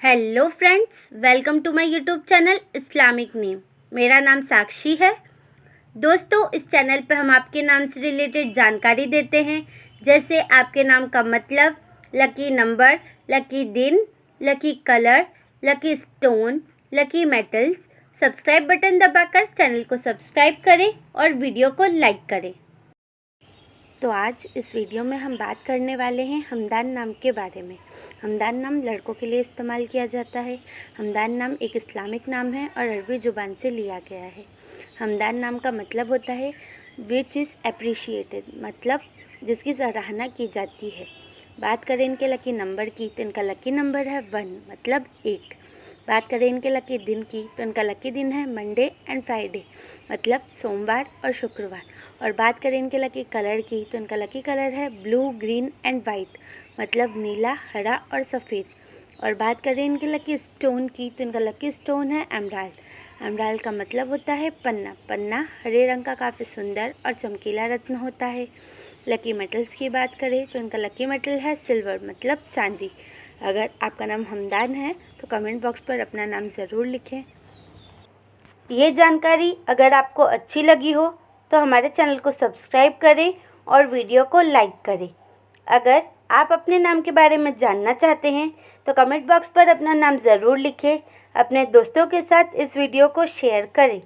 Hello friends, welcome to my YouTube channel Islamic name. मेरा नाम साक्षी है। दोस्तों, इस चैनल पे हम आपके नाम से रिलेटेड जानकारी देते हैं, जैसे आपके नाम का मतलब, लकी नंबर, लकी दिन, lucky colour, lucky stone, lucky metals. Subscribe button दबाकर चैनल को सब्सक्राइब करें और वीडियो को लाइक करें। तो आज इस वीडियो में हम बात करने वाले हैं हमदान नाम के बारे में। हमदान नाम लड़कों के लिए इस्तेमाल किया जाता है। हमदान नाम एक इस्लामिक नाम है और अरबी ज़ुबान से लिया गया है। हमदान नाम का मतलब होता है विच इज़ अप्रिशिएटेड, मतलब जिसकी सराहना की जाती है। बात करें इनके लकी नंबर की तो इनका लकी नंबर है 1, मतलब 1। बात करें इनके लकी दिन की तो इनका लकी दिन है मंडे एंड फ्राइडे, मतलब सोमवार और शुक्रवार। और बात करें इनके लकी कलर की तो इनका लकी कलर है ब्लू, ग्रीन एंड वाइट, मतलब नीला, हरा और सफ़ेद। और बात करें इनके लकी स्टोन की तो इनका लकी स्टोन है एमराल्ड। एमराल्ड का मतलब होता है पन्ना। पन्ना हरे रंग का काफ़ी सुंदर और चमकीला रत्न होता है। लकी मेटल्स की बात करें तो इनका लकी मेटल है सिल्वर, मतलब चांदी। अगर आपका नाम हमदान है तो कमेंट बॉक्स पर अपना नाम ज़रूर लिखें। ये जानकारी अगर आपको अच्छी लगी हो तो हमारे चैनल को सब्सक्राइब करें और वीडियो को लाइक करें। अगर आप अपने नाम के बारे में जानना चाहते हैं तो कमेंट बॉक्स पर अपना नाम ज़रूर लिखें। अपने दोस्तों के साथ इस वीडियो को शेयर करें।